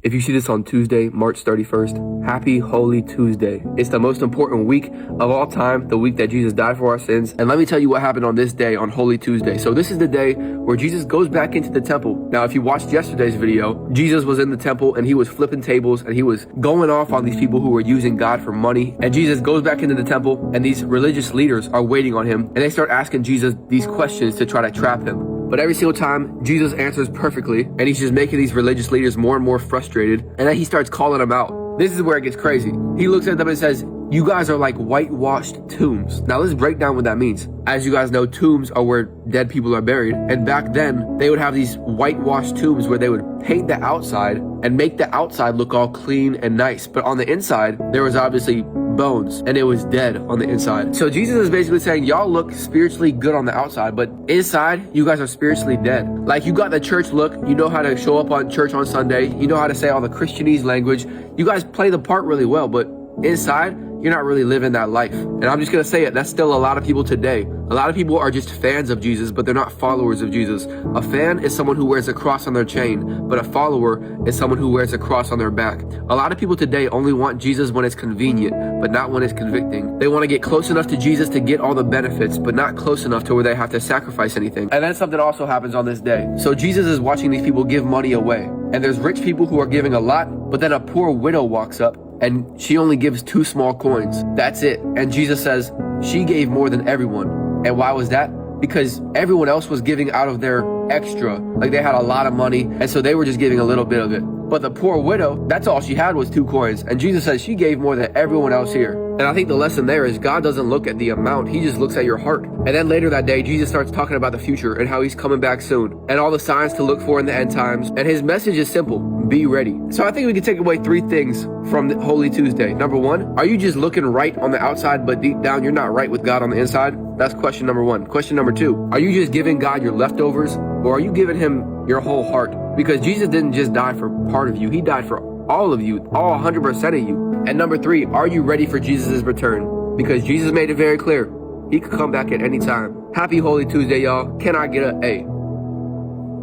If you see this on Tuesday, March 31st, happy Holy Tuesday. It's the most important week of all time, the week that Jesus died for our sins. And let me tell you what happened on this day, on Holy Tuesday. So this is the day where Jesus goes back into the temple. Now, if you watched yesterday's video, Jesus was in the temple and he was flipping tables and he was going off on these people who were using God for money. And Jesus goes back into the temple and these religious leaders are waiting on him and they start asking Jesus these questions to try to trap him. But every single time, Jesus answers perfectly, and he's just making these religious leaders more and more frustrated, and then he starts calling them out. This is where it gets crazy. He looks at them and says, "You guys are like whitewashed tombs." Now let's break down what that means. As you guys know, tombs are where dead people are buried, and back then, they would have these whitewashed tombs where they would paint the outside and make the outside look all clean and nice, but on the inside, there was obviously bones and it was dead on the inside. So Jesus is basically saying, y'all look spiritually good on the outside, but inside you guys are spiritually dead. Like, you got the church look, you know how to show up on church on Sunday, you know how to say all the Christianese language, you guys play the part really well, but inside you're not really living that life. And I'm just gonna say it, that's still a lot of people today. A lot of people are just fans of Jesus, but they're not followers of Jesus. A fan is someone who wears a cross on their chain, but a follower is someone who wears a cross on their back. A lot of people today only want Jesus when it's convenient, but not when it's convicting. They want to get close enough to Jesus to get all the benefits, but not close enough to where they have to sacrifice anything. And then something also happens on this day. So Jesus is watching these people give money away. And there's rich people who are giving a lot, but then a poor widow walks up and she only gives 2 small coins. That's it. And Jesus says she gave more than everyone. And why was that? Because everyone else was giving out of their extra. Like, they had a lot of money, and so they were just giving a little bit of it. But the poor widow, that's all she had was 2 coins. And Jesus says she gave more than everyone else here. And I think the lesson there is God doesn't look at the amount, he just looks at your heart. And then later that day, Jesus starts talking about the future and how he's coming back soon and all the signs to look for in the end times. And his message is simple: be ready. So I think we can take away 3 things from the Holy Tuesday. Number 1, are you just looking right on the outside, but deep down you're not right with God on the inside? That's question number 1. Question number 2, are you just giving God your leftovers, or are you giving him your whole heart? Because Jesus didn't just die for part of you, he died for all of you, all 100% of you. And number 3, are you ready for Jesus' return? Because Jesus made it very clear, he could come back at any time. Happy Holy Tuesday, y'all. Can I get a A?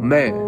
Man.